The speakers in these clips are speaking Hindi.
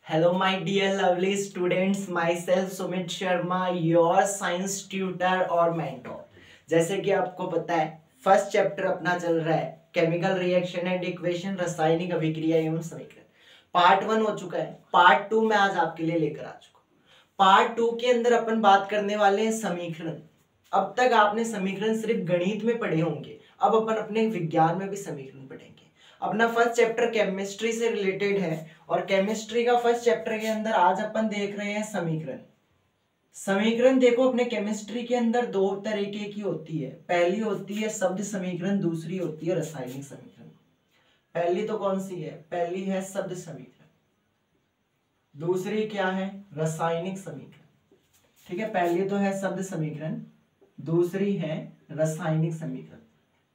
Hello, my dear lovely students. Myself Sumit Sharma, your science tutor और mentor. जैसे कि आपको पता है फर्स्ट चैप्टर अपना चल रहा है केमिकल रिएक्शन एंड इक्वेशन, रासायनिक अभिक्रिया एवं समीकरण। पार्ट 1 हो चुका है, पार्ट 2 मैं आज आपके लिए लेकर आ चुका हूँ। पार्ट 2 के अंदर अपन बात करने वाले हैं समीकरण। अब तक आपने समीकरण सिर्फ गणित में पढ़े होंगे, अब अपन अपने विज्ञान में भी समीकरण पढ़ेंगे। अपना फर्स्ट चैप्टर केमिस्ट्री से रिलेटेड है और केमिस्ट्री का फर्स्ट चैप्टर के अंदर आज अपन देख रहे हैं समीकरण। समीकरण देखो अपने केमिस्ट्री के अंदर दो तरीके की होती है, पहली होती है शब्द समीकरण, दूसरी होती है रासायनिक समीकरण। पहली तो कौन सी है? पहली है शब्द समीकरण, दूसरी क्या है? रासायनिक समीकरण। ठीक है, पहली तो है शब्द समीकरण, दूसरी है रासायनिक समीकरण।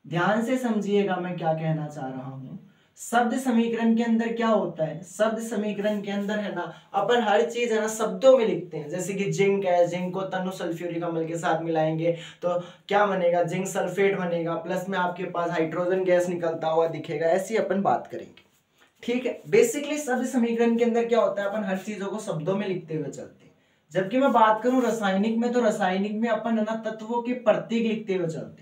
ध्यान से समझिएगा मैं क्या कहना चाह रहा हूं। शब्द समीकरण के अंदर क्या होता है? शब्द समीकरण के अंदर है ना, अपन हर चीज है ना शब्दों में लिखते हैं। जैसे कि जिंक है, जिंक को तनु सल्फ्यूरिक अम्ल के साथ मिलाएंगे तो क्या बनेगा? जिंक सल्फेट बनेगा, प्लस में आपके पास हाइड्रोजन गैस निकलता हुआ दिखेगा। ऐसी अपन बात करेंगे, ठीक है। बेसिकली शब्द समीकरण के अंदर क्या होता है, अपन हर चीजों को शब्दों में लिखते हुए चलते हैं। जबकि मैं बात करूं रासायनिक में, तो रासायनिक में अपन है ना तत्वों के प्रतीक लिखते हुए चलते हैं।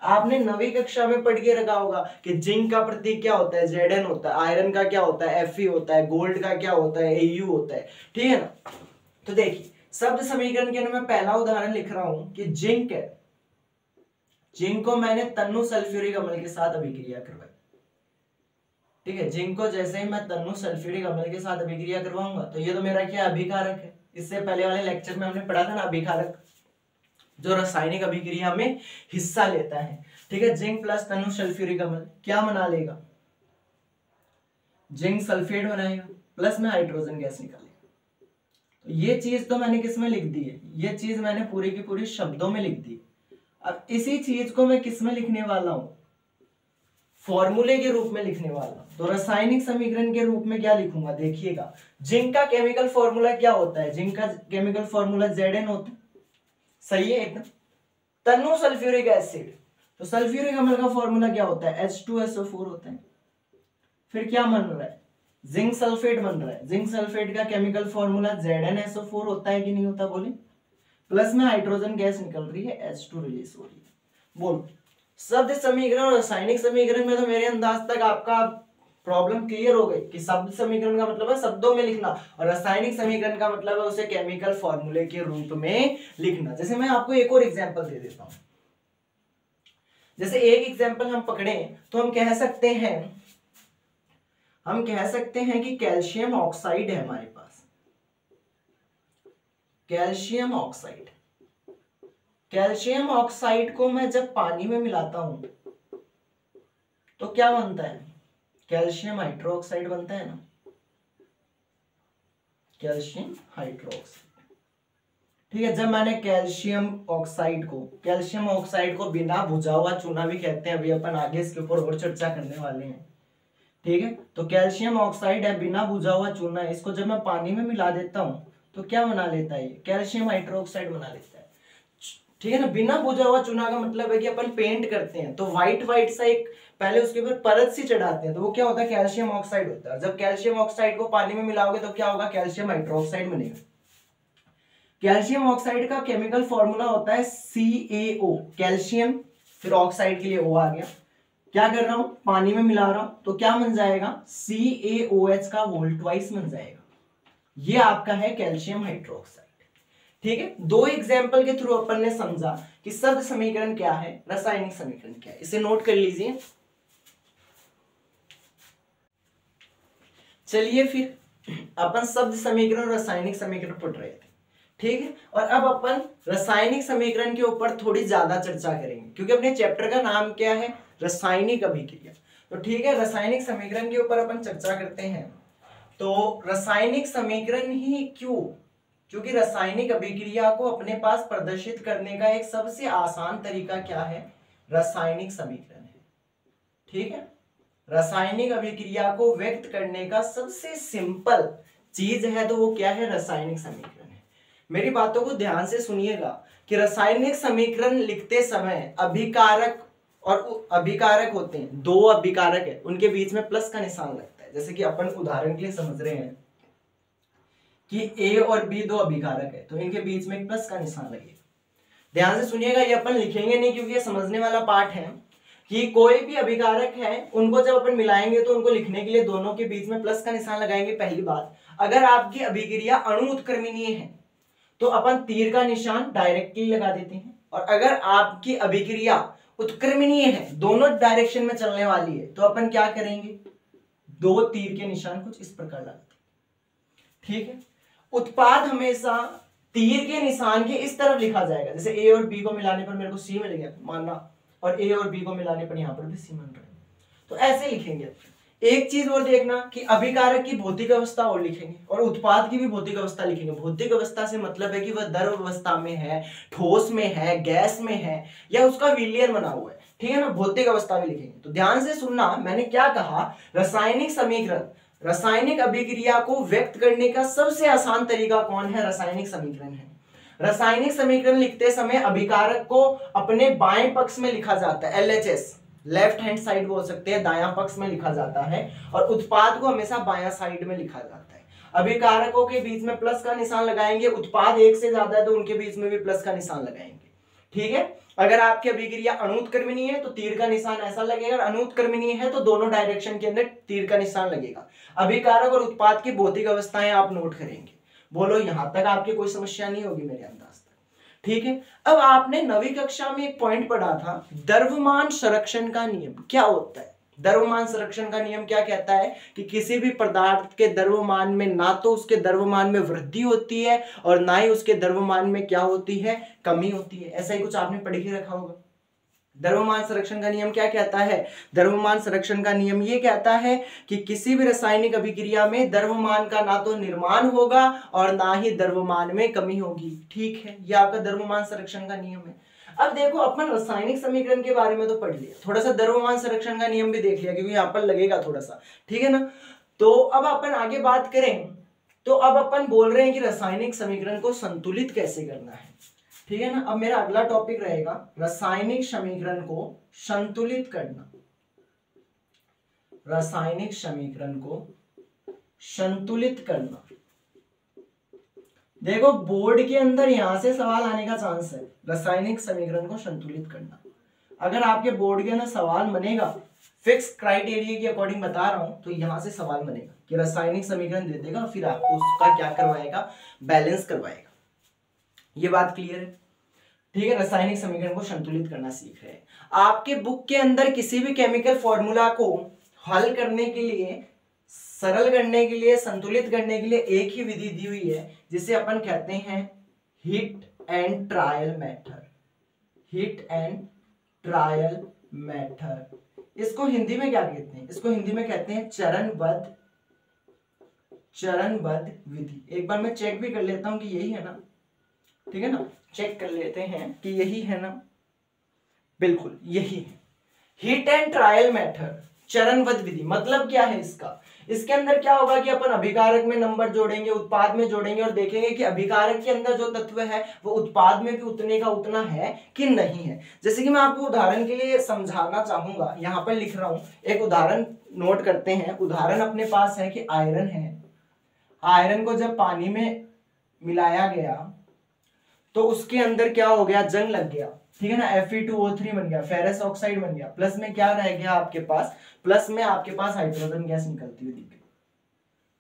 आपने 9वीं कक्षा में पढ़ के रखा होगा कि जिंक का प्रतीक क्या होता है? Zn होता है। आयरन का क्या होता है? Fe होता है। गोल्ड का क्या होता है? Au होता है। ठीक है ना। तो देखिए शब्द समीकरण के अंदर मैं पहला उदाहरण लिख रहा हूं कि जिंक है, जिंक को मैंने तन्नु सल्फ्यूरिक अम्ल के साथ अभिक्रिया करवाई। ठीक है, जिंक को जैसे ही मैं तन्नु सल्फ्यूरिक अम्ल के साथ अभिक्रिया करवाऊंगा तो ये तो मेरा क्या अभिकारक है। इससे पहले वाले लेक्चर में हमने पढ़ा था ना अभिकारक, जो रासायनिक अभिक्रिया में हिस्सा लेता है। ठीक है, जिंक प्लस तनु सल्फ्यूरिक अम्ल क्या बना लेगा? जिंक सल्फेट बनाएगा, प्लस में हाइड्रोजन गैस निकालेगा। तो ये चीज तो मैंने किस में लिख दी है? ये चीज मैंने पूरी की पूरी शब्दों में लिख दी। अब इसी चीज को मैं किस में लिखने वाला हूं? फॉर्मूले के रूप में लिखने वाला हूं। तो रासायनिक समीकरण के रूप में क्या लिखूंगा? देखिएगा, जिंक का केमिकल फॉर्मूला क्या होता है? जिंक का केमिकल फॉर्मूला Zn होता है, सही है एकदम। तनु सल्फ्यूरिक एसिड, तो सल्फ्यूरिक अम्ल का फॉर्मूला क्या होता है? H2SO4 होता है। फिर क्या बन रहा है? जिंक सल्फेट बन रहा है। जिंक सल्फेट का केमिकल फॉर्मूला ZnSO4 होता है कि नहीं होता? बोले। प्लस में हाइड्रोजन गैस निकल रही है, H2 रिलीज हो रही है। बोलो, शब्द समीकरण और रासायनिक समीकरण में तो मेरे अंदाज तक आपका प्रॉब्लम क्लियर हो गई कि शब्द समीकरण का मतलब है शब्दों में लिखना और रासायनिक समीकरण का मतलब है उसे केमिकल फॉर्मूले के रूप में लिखना। जैसे मैं आपको एक और एग्जांपल दे देता हूं। जैसे एक एग्जांपल हम पकड़े तो हम कह सकते हैं कि कैल्शियम ऑक्साइड है हमारे पास। कैल्शियम ऑक्साइड, कैल्शियम ऑक्साइड को मैं जब पानी में मिलाता हूं तो क्या बनता है? कैल्शियम हाइड्रोक्साइड बनता है ना, कैल्शियम हाइड्रोक्साइड। ठीक है, जब मैंने कैल्शियम ऑक्साइड को बिना भुजा हुआ चूना भी कहते हैं, अभी अपन आगे इसके ऊपर और चर्चा करने वाले हैं। ठीक है, तो कैल्शियम ऑक्साइड है, बिना भुजा हुआ चूना है, इसको जब मैं पानी में मिला देता हूं तो क्या बना लेता है? कैल्शियम हाइड्रोक्साइड बना लेता है। ठीक है ना, बिना भुजा हुआ चूना का मतलब है कि अपन पेंट करते हैं तो व्हाइट सा एक पहले उसके ऊपर परत सी चढ़ाते हैं, तो वो क्या होता है? कैल्शियम ऑक्साइड होता है। जब कैल्शियम ऑक्साइड को पानी में मिलाओगे तो क्या होगा? कैल्शियम हाइड्रोक्साइड बनेगा। कैल्शियम ऑक्साइड का केमिकल फॉर्मूला होता है CaO, कैल्शियम फिर ऑक्साइड के लिए O आ गया। क्या कर रहा हूं? पानी में मिला रहा हूं तो क्या बन जाएगा? CaOH का वोल्ट वाइज बन जाएगा। ये आपका है कैल्शियम हाइड्रोक्साइड। ठीक है, दो एग्जाम्पल के थ्रू अपन ने समझा कि शब्द समीकरण क्या है, रासायनिक समीकरण क्या है। इसे नोट कर लीजिए। चलिए फिर अपन शब्द समीकरण और रासायनिक समीकरण पढ़ रहे थे। ठीक है, और अब अपन रासायनिक समीकरण के ऊपर थोड़ी ज्यादा चर्चा करेंगे क्योंकि अपने चैप्टर का नाम क्या है? रासायनिक अभिक्रिया। तो ठीक है, रासायनिक समीकरण के ऊपर अपन चर्चा करते हैं। तो रासायनिक समीकरण ही क्यों? क्योंकि रासायनिक अभिक्रिया को अपने पास प्रदर्शित करने का एक सबसे आसान तरीका क्या है? रासायनिक समीकरण है। ठीक है, रासायनिक अभिक्रिया को व्यक्त करने का सबसे सिंपल चीज है तो वो क्या है? रासायनिक समीकरण है। मेरी बातों को ध्यान से सुनिएगा कि रासायनिक समीकरण लिखते समय अभिकारक और अभिकारक होते हैं, दो अभिकारक है, उनके बीच में प्लस का निशान लगता है। जैसे कि अपन उदाहरण के लिए समझ रहे हैं, कि ए और बी दो अभिकारक है तो इनके बीच में एक प्लस का निशान लगेगा। ध्यान से सुनिएगा, ये अपन लिखेंगे नहीं क्योंकि ये समझने वाला पार्ट है कि कोई भी अभिकारक है उनको जब अपन मिलाएंगे तो उनको लिखने के लिए दोनों के बीच में प्लस का निशान लगाएंगे। पहली बात, अगर आपकी अभिक्रिया अणु उत्क्रमणीय है तो अपन तीर का निशान डायरेक्टली लगा देते हैं, और अगर आपकी अभिक्रिया उत्क्रमणीय है, दोनों डायरेक्शन में चलने वाली है, तो अपन क्या करेंगे, दो तीर के निशान कुछ इस प्रकार लगाते हैं। ठीक है, उत्पाद हमेशा तीर के निशान के इस तरफ लिखा जाएगा। जैसे ए और बी को मिलाने पर मेरे को सी मिल गया मानना, और ए और बी को मिलाने पर यहां पर भी सी मिल रहा है, तो ऐसे लिखेंगे। एक चीज और देखना कि अभिकारक की भौतिक अवस्था और लिखेंगे और उत्पाद की भी भौतिक अवस्था लिखेंगे। भौतिक अवस्था से मतलब है कि वह द्रव अवस्था में है, ठोस में है, गैस में है, या उसका विलयन बना हुआ है। ठीक है ना, भौतिक अवस्था भी लिखेंगे। तो ध्यान से सुनना, मैंने क्या कहा, रासायनिक समीकरण, रासायनिक अभिक्रिया को व्यक्त करने का सबसे आसान तरीका कौन है, रासायनिक समीकरण है। रासायनिक समीकरण लिखते समय अभिकारक को अपने बाएं पक्ष में लिखा जाता है, LHS, लेफ्ट हैंड साइड बोल सकते हैं, दायां पक्ष में लिखा जाता है, और उत्पाद को हमेशा बायां साइड में लिखा जाता है। अभिकारकों के बीच में प्लस का निशान लगाएंगे, उत्पाद एक से ज्यादा है तो उनके बीच में भी प्लस का निशान लगाएंगे। ठीक है, अगर आपकी अभिक्रिया अणुत्क्रमणीय है तो तीर का निशान ऐसा लगेगा, और अणुत्क्रमणीय है तो दोनों डायरेक्शन के अंदर तीर का निशान लगेगा। अभिकारक और उत्पाद की भौतिक अवस्थाएं आप नोट करेंगे। बोलो, यहां तक आपकी कोई समस्या नहीं होगी मेरे अंदाज तक। ठीक है, अब आपने 9वीं कक्षा में एक पॉइंट पढ़ा था, द्रव्यमान संरक्षण का नियम क्या होता है। द्रव्यमान संरक्षण का नियम क्या कहता है कि किसी भी पदार्थ के द्रव्यमान में ना तो उसके द्रव्यमान में वृद्धि होती है और ना ही उसके द्रव्यमान में क्या होती है, कमी होती है। ऐसा ही कुछ आपने पढ़ के रखा होगा। द्रव्यमान संरक्षण का नियम क्या कहता है, द्रव्यमान संरक्षण का नियम ये कहता है कि किसी भी रासायनिक अभिक्रिया में द्रव्यमान का ना तो निर्माण होगा और ना ही द्रव्यमान में कमी होगी। ठीक है, ये आपका द्रव्यमान संरक्षण का नियम है। अब देखो, अपन रासायनिक समीकरण के बारे में तो पढ़ लिया, थोड़ा सा द्रव्यमान संरक्षण का नियम भी देख लिया क्योंकि यहाँ पर लगेगा थोड़ा सा। ठीक है ना, तो अब अपन आगे बात करें तो अब अपन बोल रहे हैं कि रासायनिक समीकरण को संतुलित कैसे करना है। ठीक है ना, अब मेरा अगला टॉपिक रहेगा रासायनिक समीकरण को संतुलित करना। रासायनिक समीकरण को संतुलित करना। देखो, बोर्ड के अंदर यहां से सवाल आने का चांस है, रासायनिक समीकरण को संतुलित करना। अगर आपके बोर्ड के अंदर सवाल बनेगा, फिक्स क्राइटेरिया के अकॉर्डिंग बता रहा हूं, तो यहां से सवाल बनेगा कि रासायनिक समीकरण दे देगा, फिर आपको उसका क्या करवाएगा, बैलेंस करवाएगा। ये बात क्लियर है। ठीक है, रासायनिक समीकरण को संतुलित करना सीख रहे हैं। आपके बुक के अंदर किसी भी केमिकल फॉर्मूला को हल करने के लिए, सरल करने के लिए, संतुलित करने के लिए एक ही विधि दी हुई है जिसे अपन कहते हैं hit and trial method. Hit and trial method. इसको हिंदी में क्या कहते हैं, इसको हिंदी में कहते हैं चरणबद्ध विधि। एक बार मैं चेक भी कर लेता हूं कि यही है ना। ठीक है ना, चेक कर लेते हैं कि यही है ना, बिल्कुल यही है। हिट एंड ट्रायल मेथड, चरणबद्ध विधि। मतलब क्या है इसका, इसके अंदर क्या होगा कि अपन अभिकारक में नंबर जोड़ेंगे, उत्पाद में जोड़ेंगे और देखेंगे कि अभिकारक के अंदर जो तत्व है वो उत्पाद में भी उतने का उतना है कि नहीं है। जैसे कि मैं आपको उदाहरण के लिए समझाना चाहूंगा, यहां पर लिख रहा हूं, एक उदाहरण नोट करते हैं। उदाहरण अपने पास है कि आयरन है। आयरन को जब पानी में मिलाया गया तो उसके अंदर क्या हो गया, जंग लग गया। ठीक है ना, Fe2O3 बन गया, फेरस ऑक्साइड बन गया। प्लस में क्या रह गया आपके पास, प्लस में आपके पास हाइड्रोजन गैस निकलती हुई दिख गई।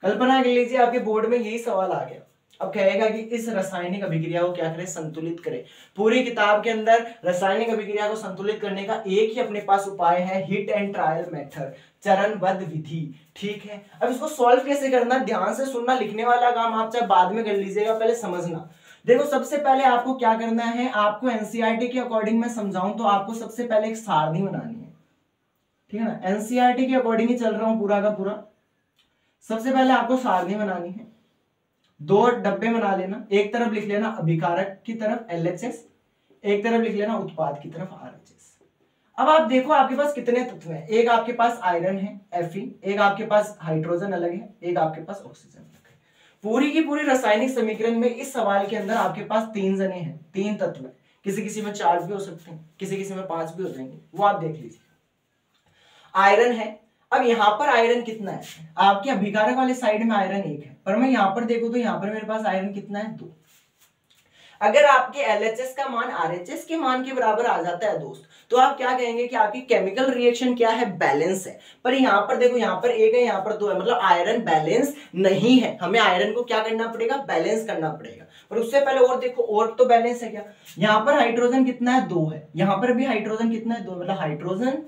कल्पना कर लीजिए आपके बोर्ड में यही सवाल आ गया। अब कहेगा कि इस रासायनिक अभिक्रिया को क्या करें, संतुलित करें। पूरी किताब के अंदर रासायनिक अभिक्रिया को संतुलित करने का एक ही अपने पास उपाय है, हिट एंड ट्रायल मेथड, चरणबद्ध विधि। ठीक है, अब इसको सॉल्व कैसे करना, ध्यान से सुनना। लिखने वाला काम आप चाहे बाद में कर लीजिएगा, पहले समझना। देखो, सबसे पहले आपको क्या करना है, आपको एनसीईआरटी के अकॉर्डिंग मैं समझाऊं तो आपको सबसे पहले एक सारणी बनानी है। ठीक है ना, एनसीईआरटी के अकॉर्डिंग ही चल रहा हूं पूरा का पूरा। सबसे पहले आपको सारणी बनानी है, 2 डब्बे बना लेना। एक तरफ लिख लेना अभिकारक की तरफ LHS, एक तरफ लिख लेना उत्पाद की तरफ RHS। अब आप देखो आपके पास कितने तत्व हैं। एक आपके पास आयरन है Fe, एक आपके पास हाइड्रोजन अलग है, एक आपके पास ऑक्सीजन अलग है। पूरी की पूरी रासायनिक समीकरण में इस सवाल के अंदर आपके पास 3 जने हैं, 3 तत्व हैं। किसी में 4 भी हो सकते हैं, किसी में 5 भी हो जाएंगे, वो आप देख लीजिए। आयरन है, अब यहाँ पर आयरन कितना है, आपके अभिकारक वाले साइड में आयरन 1 है, पर मैं यहाँ पर देखूं तो यहाँ पर मेरे पास आयरन कितना है 2। अगर आपके LHS का मान RHS के मान के बराबर आ जाता है दोस्त, तो आप क्या कहेंगे कि आपकी केमिकल रिएक्शन क्या है, बैलेंस है। पर यहाँ पर देखो, यहाँ पर 1 है, यहाँ पर 2 है, मतलब आयरन बैलेंस नहीं है। हमें आयरन को क्या करना पड़ेगा, बैलेंस करना पड़ेगा। पर उससे पहले और देखो, और तो बैलेंस है क्या, यहाँ पर हाइड्रोजन कितना है 2 है, यहाँ पर भी हाइड्रोजन कितना है 2, मतलब हाइड्रोजन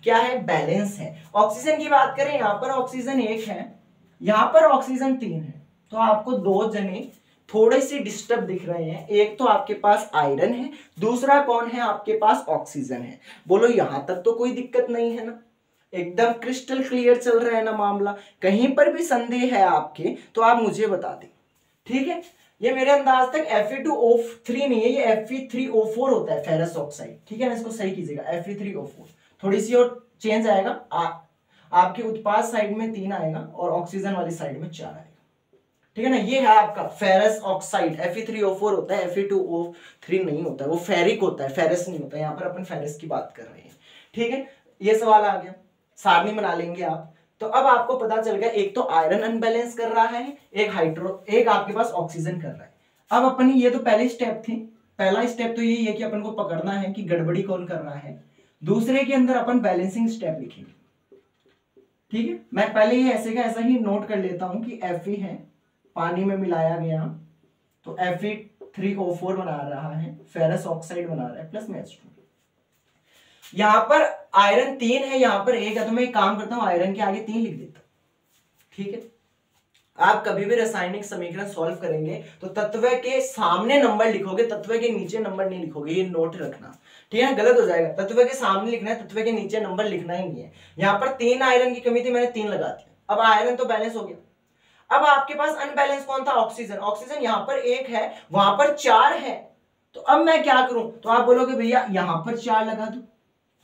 क्या है, बैलेंस है। ऑक्सीजन की बात करें, यहाँ पर ऑक्सीजन 1 है, यहाँ पर ऑक्सीजन 3 है, तो आपको 2 जने थोड़े से डिस्टर्ब दिख रहे हैं। एक तो आपके पास आयरन है, दूसरा कौन है, आपके पास ऑक्सीजन है। बोलो यहां तक तो कोई दिक्कत नहीं है ना, एकदम क्रिस्टल क्लियर चल रहा है ना मामला। कहीं पर भी संदेह है आपके तो आप मुझे बता दें, ठीक है। ये मेरे अंदाज तक Fe2O3 नहीं है, ये Fe3O4 होता है, फेरस ऑक्साइड, ठीक है ना। इसको सही कीजिएगा, Fe3O4, थोड़ी सी और चेंज आएगा, आपके उत्पाद साइड में 3 आएगा और ऑक्सीजन वाली साइड में 4 आएगा, ठीक है ना। ये है आपका फेरस ऑक्साइड, Fe3O4 होता है, Fe2O3 नहीं होता है, वो फेरिक होता है, फेरस नहीं होता है। यहाँ पर अपन फेरस की बात कर रहे हैं, ठीक है। ये सवाल आ गया, सारणी बना लेंगे आप। तो अब आपको पता चल गया, एक तो आयरन अनबैलेंस कर रहा है, एक आपके पास ऑक्सीजन कर रहा है। अब अपनी ये तो पहली स्टेप थी, पहला स्टेप तो यही है कि अपन को पकड़ना है कि गड़बड़ी कौन कर रहा है। दूसरे के अंदर अपन बैलेंसिंग स्टेप लिखेंगे, ठीक है। मैं पहले ये ऐसे का ऐसा ही नोट कर लेता हूं कि Fe है, पानी में मिलाया गया तो Fe3O4 बना रहा है, फेरस ऑक्साइड बना रहा है, प्लस में H2। यहां पर आयरन 3 है, यहां पर 1 है, तो मैं एक काम करता हूं, आयरन के आगे 3 लिख देता हूं, ठीक है। आप कभी भी रासायनिक समीकरण सॉल्व करेंगे तो तत्व के सामने नंबर लिखोगे, तत्व के नीचे नंबर नहीं लिखोगे, ये नोट रखना, ठीक है। गलत हो जाएगा, तत्व के सामने लिखना है, तत्व के नीचे नंबर लिखना ही नहीं है। यहाँ पर 3 आयरन की कमी थी, मैंने 3 लगा दिया। अब आयरन तो बैलेंस हो गया। अब आपके पास अनबैलेंस कौन था, ऑक्सीजन। ऑक्सीजन यहां पर 1 है, वहां पर 4 है, तो अब मैं क्या करूं, तो आप बोलोगे भैया यहां पर 4 लगा दूं,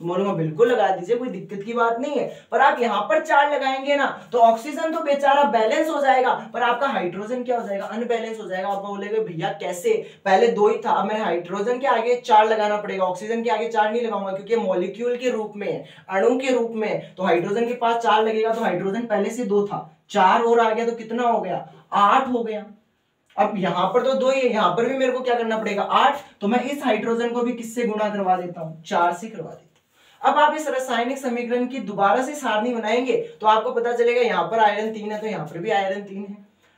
तो बोलूंगा बिल्कुल लगा दीजिए, कोई दिक्कत की बात नहीं है। पर आप यहां पर 4 लगाएंगे ना तो ऑक्सीजन तो बेचारा बैलेंस हो जाएगा, पर आपका हाइड्रोजन क्या हो जाएगा, अनबैलेंस हो जाएगा। आप बोलेगे भैया कैसे, पहले 2 ही था, अब मैं हाइड्रोजन के आगे 4 लगाना पड़ेगा, ऑक्सीजन के आगे 4 नहीं लगाऊंगा, क्योंकि मॉलिक्यूल के रूप में, अणु के रूप में, तो हाइड्रोजन के पास 4 लगेगा, तो हाइड्रोजन पहले से 2 था, 4 और आ गया तो कितना हो गया, 8 हो गया। अब यहां पर तो 2 ही है, यहां पर भी मेरे को क्या करना पड़ेगा, 8, तो मैं इस हाइड्रोजन को भी किससे गुणा करवा देता हूं, 4 से करवा देता हूं। अब आप इस रासायनिक समीकरण की दोबारा से सारणी बनाएंगे तो आपको पता चलेगा, यहां पर आयरन 3 है तो यहां पर भी आयरन 3 है,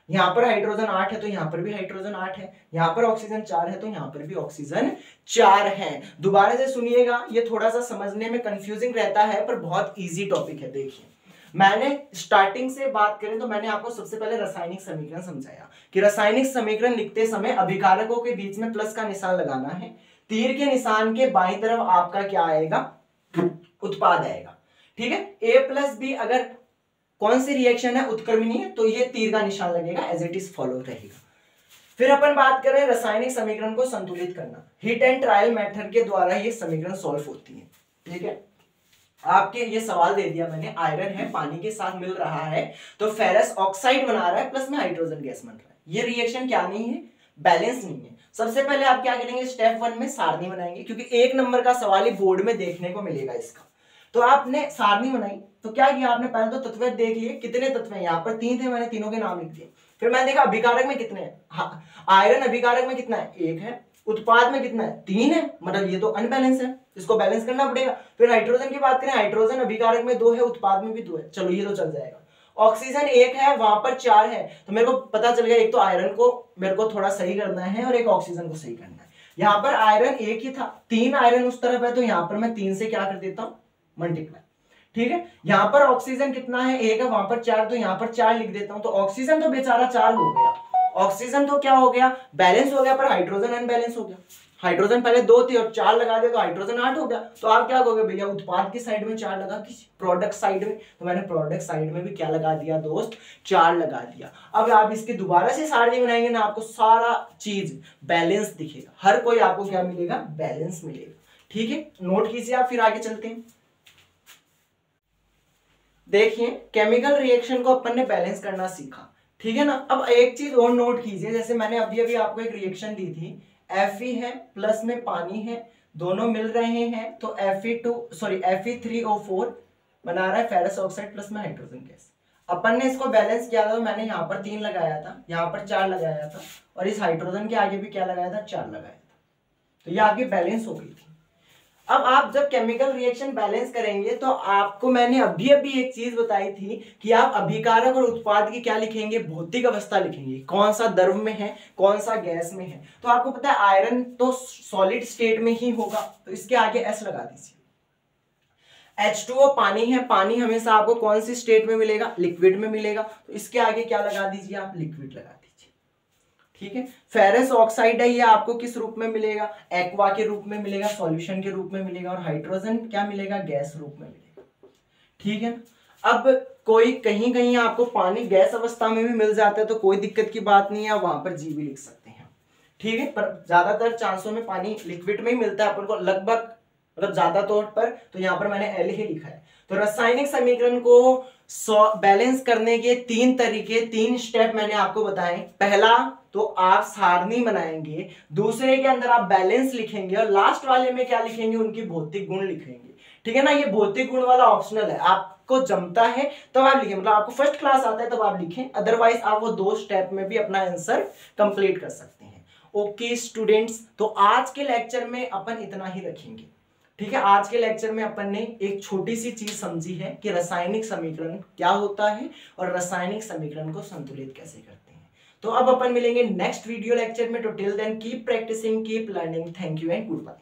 यहां पर हाइड्रोजन 8 है तो यहां पर भी हाइड्रोजन 8 है, यहां पर ऑक्सीजन 4 है तो यहां पर भी ऑक्सीजन 4 है। दोबारा से सुनिएगा, ये थोड़ा सा समझने में कंफ्यूजिंग रहता है पर बहुत इजी टॉपिक है। देखिए, मैंने स्टार्टिंग से बात करें तो मैंने आपको सबसे पहले रासायनिक समीकरण समझाया कि रासायनिक समीकरण लिखते समय अभिकारकों के बीच में प्लस का निशान लगाना है, तीर के निशान के बाईं तरफ आपका क्या आएगा, उत्पाद आएगा, ठीक है। A प्लस बी अगर कौन सी रिएक्शन है, उत्क्रमणीय, तो ये तीर का निशान लगेगा, एज इट इज फॉलो रहेगा। फिर अपन बात करें रासायनिक समीकरण को संतुलित करना, हिट एंड ट्रायल मेथड के द्वारा ये समीकरण सॉल्व होती है, ठीक है। आपके ये सवाल दे दिया मैंने, आयरन है, पानी के साथ मिल रहा है तो फेरस ऑक्साइड बना रहा है, प्लस में हाइड्रोजन गैस बन रहा है। ये रिएक्शन क्या नहीं है, बैलेंस नहीं है। सबसे पहले आप क्या करेंगे, स्टेप 1 में सारणी बनाएंगे, क्योंकि 1 नंबर का सवाल ही बोर्ड में देखने को मिलेगा इसका। तो आपने सारणी बनाई, तो क्या किया आपने, पहले तो तत्व देख लिए, कितने तत्व हैं, यहाँ पर 3 थे, मैंने तीनों के नाम लिख दिए। फिर मैंने देखा अभिकारक में कितने हैं, आयरन अभिकारक में कितना है, 1 है, उत्पाद में कितना है, 3 है, मतलब ये तो अनबैलेंस है, इसको बैलेंस करना पड़ेगा। फिर हाइड्रोजन की बात करें, हाइड्रोजन अभिकारक में 2 है, उत्पाद में भी 2 है, चलो ये तो चल जाएगा। ऑक्सीजन 1 है, वहां पर 4 है, तो मेरे को पता चल गया, एक तो आयरन को मेरे को थोड़ा सही करना है और एक ऑक्सीजन को सही करना है। यहाँ पर आयरन 1 ही था, 3 आयरन उस तरफ है, तो यहाँ पर मैं 3 से क्या कर देता हूँ, मल्टीप्लाई, ठीक है। यहाँ पर ऑक्सीजन कितना है, 1 है, वहां पर 4, तो यहाँ पर 4 लिख देता हूँ, तो ऑक्सीजन तो बेचारा 4 हो गया, ऑक्सीजन तो क्या हो गया, बैलेंस हो गया, पर हाइड्रोजन अनबैलेंस हो गया। हाइड्रोजन पहले 2 थे और 4 लगा दिया तो हाइड्रोजन 8 हो गया। तो आप क्या कहोगे, भैया उत्पाद की साइड में 4 लगा, किस प्रोडक्ट साइड में, तो मैंने प्रोडक्ट साइड में भी क्या लगा दिया दोस्त, 4 लगा दिया। अब आप इसकी दोबारा से सारणी बनाएंगे ना, आपको सारा चीज बैलेंस दिखेगा, हर कोई आपको क्या मिलेगा, बैलेंस मिलेगा, ठीक है। नोट कीजिए आप, फिर आगे चलते हैं। देखिए, केमिकल रिएक्शन को अपन ने बैलेंस करना सीखा, ठीक है ना। अब एक चीज और नोट कीजिए, जैसे मैंने अभी आपको एक रिएक्शन दी थी, Fe है, प्लस में पानी है, दोनों मिल रहे हैं, तो Fe3O4 बना रहा है फेरस ऑक्साइड प्लस में हाइड्रोजन गैस। अपन ने इसको बैलेंस किया था तो मैंने यहाँ पर 3 लगाया था, यहाँ पर 4 लगाया था, और इस हाइड्रोजन के आगे भी क्या लगाया था, 4 लगाया था, तो ये आगे बैलेंस हो गई थी। अब आप जब केमिकल रिएक्शन बैलेंस करेंगे तो आपको मैंने अभी अभी एक चीज बताई थी कि आप अभिकारक और उत्पाद की क्या लिखेंगे, भौतिक अवस्था लिखेंगे, कौन सा द्रव में है कौन सा गैस में है। तो आपको पता है आयरन तो सॉलिड स्टेट में ही होगा, तो इसके आगे एस लगा दीजिए। H2O पानी है, पानी हमेशा आपको कौन सी स्टेट में मिलेगा, लिक्विड में मिलेगा, तो इसके आगे क्या लगा दीजिए आप, लिक्विड लगा दीजिए। ठीक है, फेरस ऑक्साइड है, ये आपको किस रूप में मिलेगा, एक्वा के रूप में मिलेगा, सॉल्यूशन के रूप में मिलेगा, और हाइड्रोजन क्या मिलेगा, गैस रूप में मिलेगा। ठीक है, अब कोई कहीं कहीं आपको पानी गैस अवस्था में भी मिल जाता है तो कोई दिक्कत की बात नहीं है, वहां पर जी भी लिख सकते हैं। ठीक है, पर ज्यादातर चांसों में पानी लिक्विड में ही मिलता है अपन को, लगभग मतलब ज्यादा तौर पर, तो यहाँ पर मैंने एल ही लिखा है। तो रासायनिक समीकरण को बैलेंस करने के 3 तरीके, 3 स्टेप मैंने आपको बताए। पहला तो आप सारणी बनाएंगे, दूसरे के अंदर आप बैलेंस लिखेंगे, और लास्ट वाले में क्या लिखेंगे, उनकी भौतिक गुण लिखेंगे। ठीक है ना, ये भौतिक गुण वाला ऑप्शनल है, आपको जमता है तब आप लिखें, मतलब आपको फर्स्ट क्लास आता है तब आप लिखें, अदरवाइज आप वो 2 स्टेप में भी अपना आंसर कंप्लीट कर सकते हैं। ओके स्टूडेंट्स, तो आज के लेक्चर में अपन इतना ही रखेंगे। ठीक है, आज के लेक्चर में अपन ने एक छोटी सी चीज समझी है कि रासायनिक समीकरण क्या होता है और रासायनिक समीकरण को संतुलित कैसे करते हैं। तो अब अपन मिलेंगे नेक्स्ट वीडियो लेक्चर में। तो till then keep practising, keep learning, thank you and good bye.